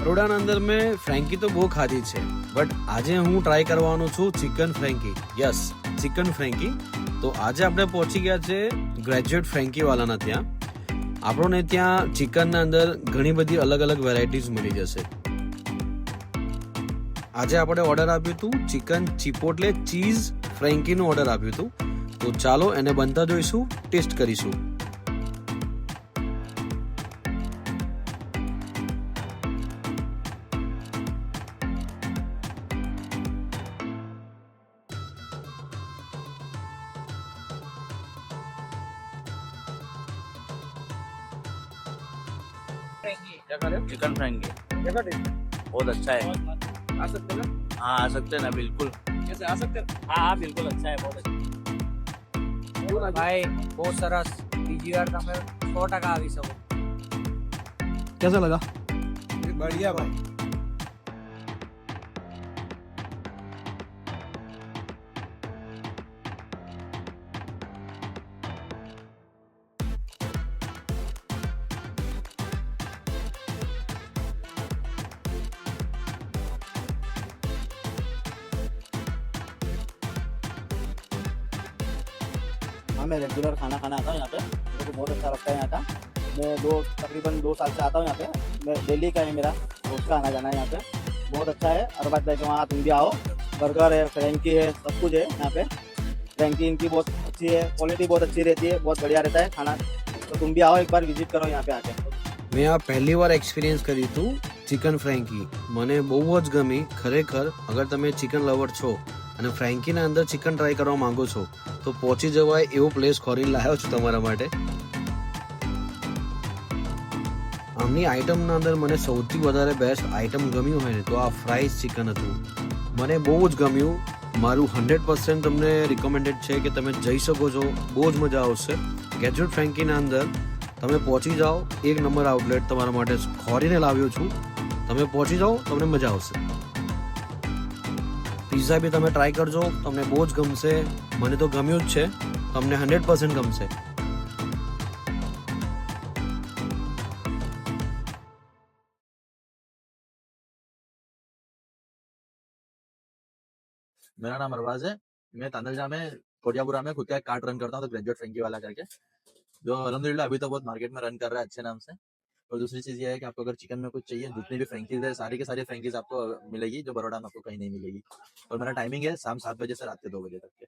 બરોડાના અંદર મેં ફ્રેન્કી તો બહુ ખાધી છે, બટ આજે હું ટ્રાય કરવાનો છું chicken frankie. Yes, chicken frankie. તો આજે આપણે પહોંચી ગયા છે ગ્રેજ્યુએટ ફ્રેન્કી વાલાના ત્યાં. આપણને ત્યાં ચિકનના અંદર ઘણી બધી અલગ અલગ વેરાયટીઝ મળી જશે. આજે આપણે ઓર્ડર આપ્યું હતું ચિકન ચિપોટલે ચીઝ ફ્રેન્કીનું ઓર્ડર આપ્યું હતું. તો ચાલો એને બનતા જોઈશું, ટેસ્ટ કરીશું. चिकन फ्रेंकी बहुत अच्छा है. आ सकते हैं ना? हाँ आ सकते हैं ना, बिल्कुल. कैसे आ सकते हैं? हाँ बिल्कुल अच्छा है, बहुत अच्छा. ભાઈ બહુ સરસ. બીજી વાર તમે 100% આવી શકો. कैसा लगा? बढ़िया भाई. हाँ मैं रेगुलर खाना खाना आता हूँ यहाँ पे, मेरे को बहुत अच्छा लगता है यहाँ का. मैं तकरीबन 2 साल से आता हूँ यहाँ पे. मैं दिल्ली का है, मेरा रोज का आना जाना है यहाँ पे. बहुत अच्छा है. और बात भाई के वहाँ तुम भी आओ. बर्गर है, फ्रेंकी है, सब कुछ है यहाँ पे. फ्रेंकी इनकी बहुत अच्छी है, क्वालिटी बहुत अच्छी रहती है, बहुत बढ़िया रहता है खाना. तो तुम भी आओ, एक बार विजिट करो यहाँ पे आके. મેં આ પહેલી વાર એક્સપિરિયન્સ કર્યું હતું ચિકન ફ્રેન્કી. મને બહુ જ ગમી ખરેખર. અગર તમે ચિકન લવર છો અને ફ્રેન્કીના અંદર ચિકન ટ્રાય કરવા માંગો છો તો પહોંચી જવાય એવો પ્લેસ ખોરીને લાવ્યો છું તમારા માટે. આમની આઈટમના અંદર મને સૌથી વધારે બેસ્ટ આઈટમ ગમ્યું હોય ને તો આ ફ્રાઈઝ ચિકન હતું. મને બહુ જ ગમ્યું. મારું 100% તમને રિકમેન્ડેડ છે કે તમે જઈ શકો છો, બહુ જ મજા આવશે. ગ્રેજ્યુએટ ફ્રેન્કીના અંદર તમે પહોંચી જાઓ, એક નંબર આઉટલેટ તમારા માટે ખોરીને લાવ્યો છું. તમે પહોંચી જાઓ, તમને મજા આવશે. પિઝા બી તમે ટ્રાય કરજો, તમને બહુ જ ગમશે. મને તો ગમ્યું જ છે, તમને 100% ગમશે. मेरा नाम अरबाज है. मैं तांदलजा में कोटियापुरा में खुद का एक कार्ट रन करता हूँ, तो ग्रेजुएट फ्रेंकी वाला करके, जो अलहमदिल्ला अभी तो बहुत मार्केट में रन कर रहा है अच्छे नाम से. और दूसरी चीज ये है कि आपको अगर चिकन में कुछ चाहिए, जितनी भी फ्रेंकीज है सारी के सारी फ्रेंकीज आपको मिलेगी, जो बड़ौदा में आपको कहीं नहीं मिलेगी. और मेरा टाइमिंग है शाम 7 बजे से रात के 2 बजे तक के.